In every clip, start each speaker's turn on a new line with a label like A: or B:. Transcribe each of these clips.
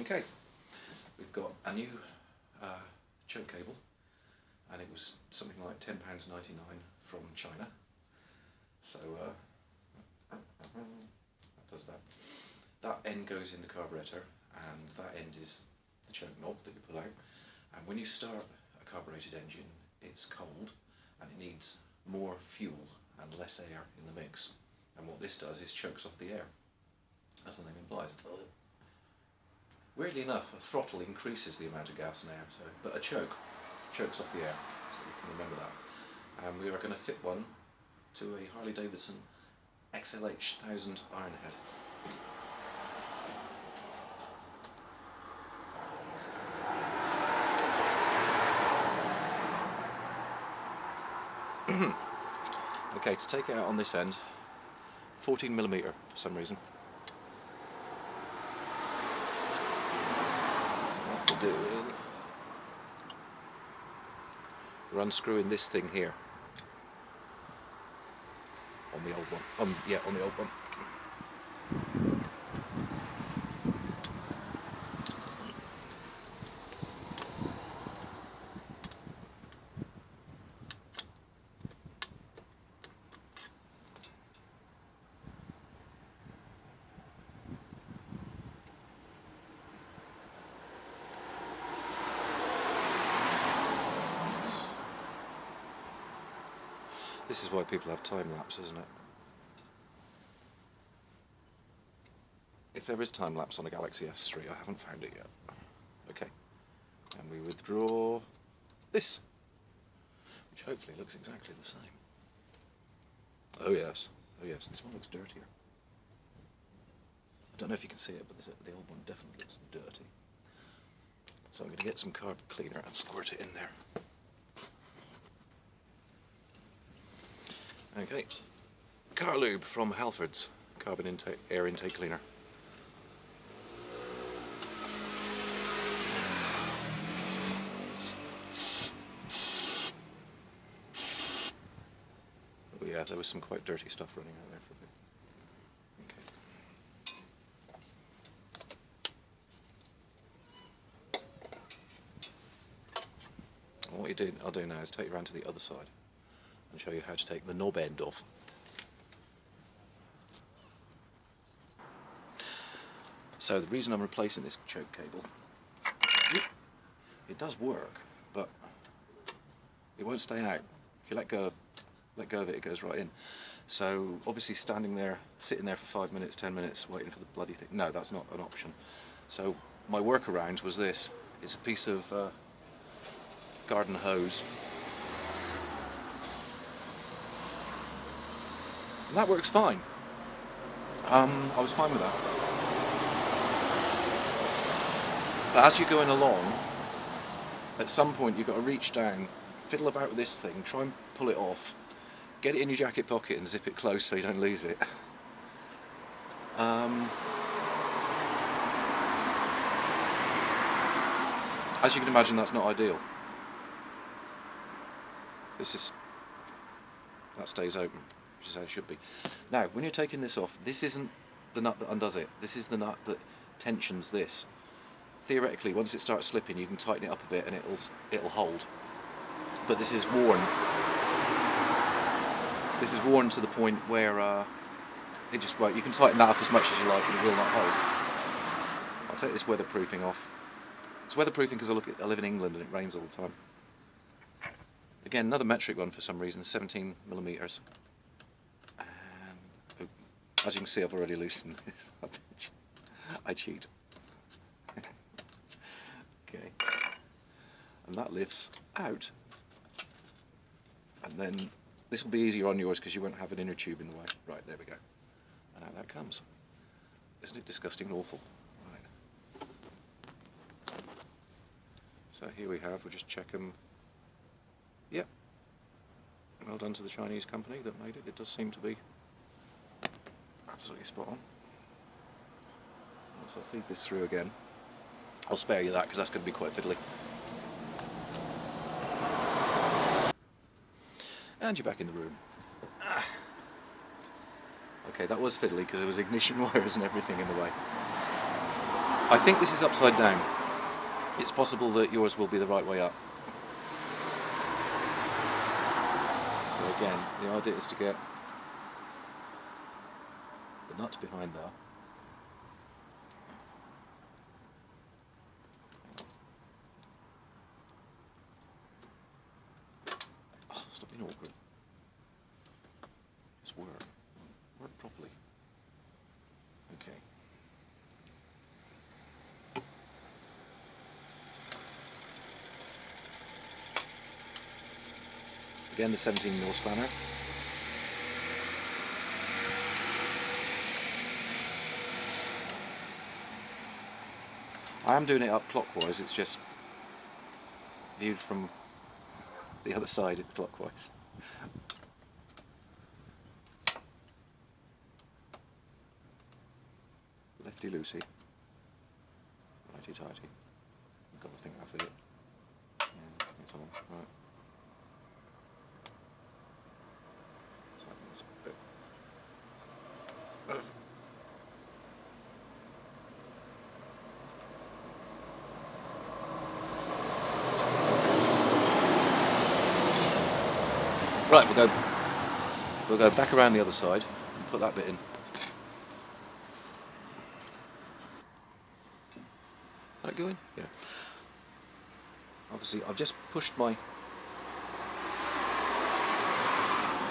A: Okay, we've got a new choke cable, and it was something like £10.99 from China. So that does that. That end goes in the carburetor, and that end is the choke knob that you pull out. And when you start a carbureted engine, it's cold and it needs more fuel and less air in the mix. And what this does is chokes off the air, as the name implies. Weirdly enough, a throttle increases the amount of gas and air, but a chokes off the air, so you can remember that. And we are going to fit one to a Harley-Davidson XLH1000 Ironhead. Okay, to take it out on this end, 14mm for some reason. So what we're doing, we're unscrewing this thing here on the old one. Yeah, on the old one. This is why people have time lapse, isn't it? If there is time lapse on a Galaxy S3, I haven't found it yet. Okay, and we withdraw this, which hopefully looks exactly the same. Oh yes, this one looks dirtier. I don't know if you can see it, but the old one definitely looks dirty. So I'm going to get some carb cleaner and squirt it in there. Okay, car lube from Halford's, air intake cleaner. Oh yeah, there was some quite dirty stuff running out there for a bit. Okay. What I'll do now is take you around to the other side and show you how to take the knob end off. So the reason I'm replacing this choke cable, it does work, but it won't stay out. If you let go of it, it goes right in. So obviously sitting there for 5 minutes, 10 minutes, waiting for the bloody thing, no, that's not an option. So my workaround was this. It's a piece of garden hose. And that works fine. I was fine with that. But as you're going along, at some point you've got to reach down, fiddle about with this thing, try and pull it off, get it in your jacket pocket and zip it close so you don't lose it. As you can imagine, that's not ideal. That stays open, which is how it should be. Now, when you're taking this off, this isn't the nut that undoes it. This is the nut that tensions this. Theoretically, once it starts slipping, you can tighten it up a bit and it'll hold. But this is worn. This is worn to the point where it just won't. You can tighten that up as much as you like and it will not hold. I'll take this weatherproofing off. It's weatherproofing because I live in England and it rains all the time. Again, another metric one for some reason, 17mm. And as you can see, I've already loosened this. I cheat. Okay. And that lifts out. And then this will be easier on yours because you won't have an inner tube in the way. Right, there we go. And out that comes. Isn't it disgusting and awful? Right. So here we have, we'll just check them. Yep. Well done to the Chinese company that made it. It does seem to be absolutely spot on. So I'll feed this through again. I'll spare you that because that's going to be quite fiddly. And you're back in the room. Okay, that was fiddly because there was ignition wires and everything in the way. I think this is upside down. It's possible that yours will be the right way up. So again, the idea is to get the nut behind there. Oh, stop being awkward. Just work. Work properly. Okay. Again, the 17mm spanner. I am doing it up clockwise, it's just viewed from the other side, it's clockwise. Lefty loosey, righty tighty. I've got to think that's it. Yeah, that's all. Right. Tighten this a bit. Right, we'll go back around the other side and put that bit in. That go in? Yeah. Obviously, I've just pushed my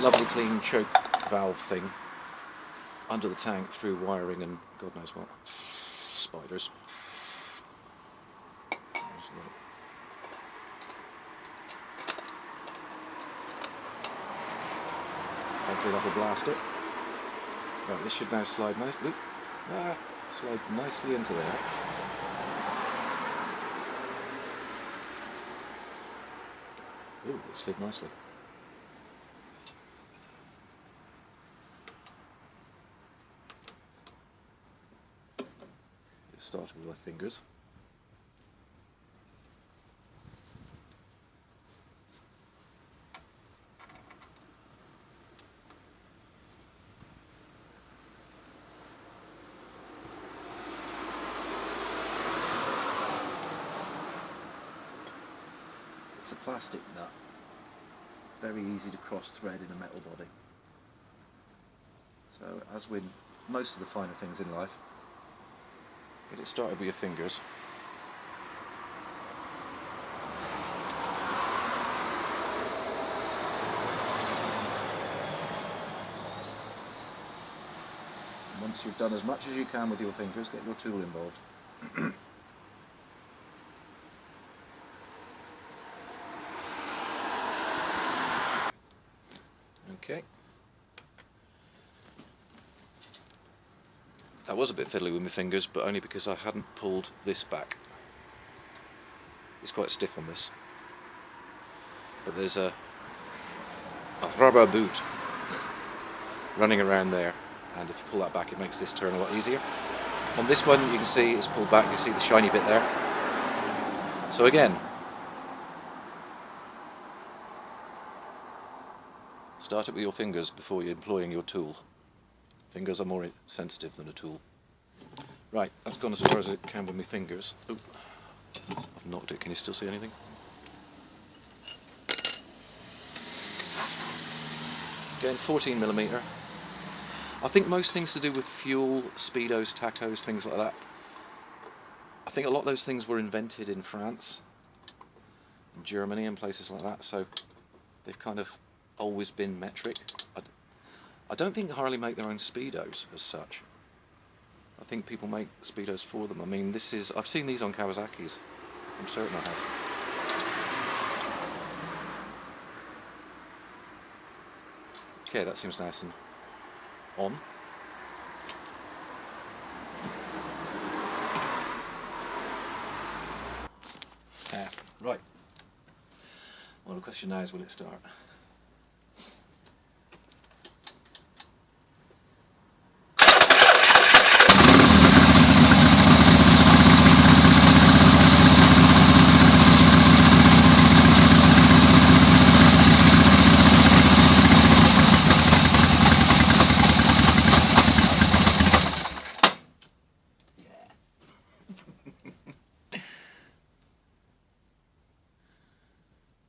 A: lovely clean choke valve thing under the tank through wiring and God knows what. Spiders. Hopefully that'll blast it. Right, this should now slide nicely. Slide nicely into there. Ooh, it slid nicely. It started with my fingers. It's a plastic nut, very easy to cross thread in a metal body. So as with most of the finer things in life, get it started with your fingers. And once you've done as much as you can with your fingers, get your tool involved. Okay. That was a bit fiddly with my fingers, but only because I hadn't pulled this back. It's quite stiff on this. But there's a rubber boot running around there, and if you pull that back it makes this turn a lot easier. On this one you can see it's pulled back, you see the shiny bit there. So again, start it with your fingers before you're employing your tool. Fingers are more sensitive than a tool. Right, that's gone as far as it can with my fingers. Oop, I've knocked it, can you still see anything? Again, 14mm. I think most things to do with fuel, speedos, tachos, things like that. I think a lot of those things were invented in France, in Germany and places like that, so they've kind of always been metric. I don't think Harley make their own speedos as such. I think people make speedos for them. I mean, I've seen these on Kawasaki's. I'm certain I have. Okay, that seems nice and on. Right. Well, the question now is, will it start?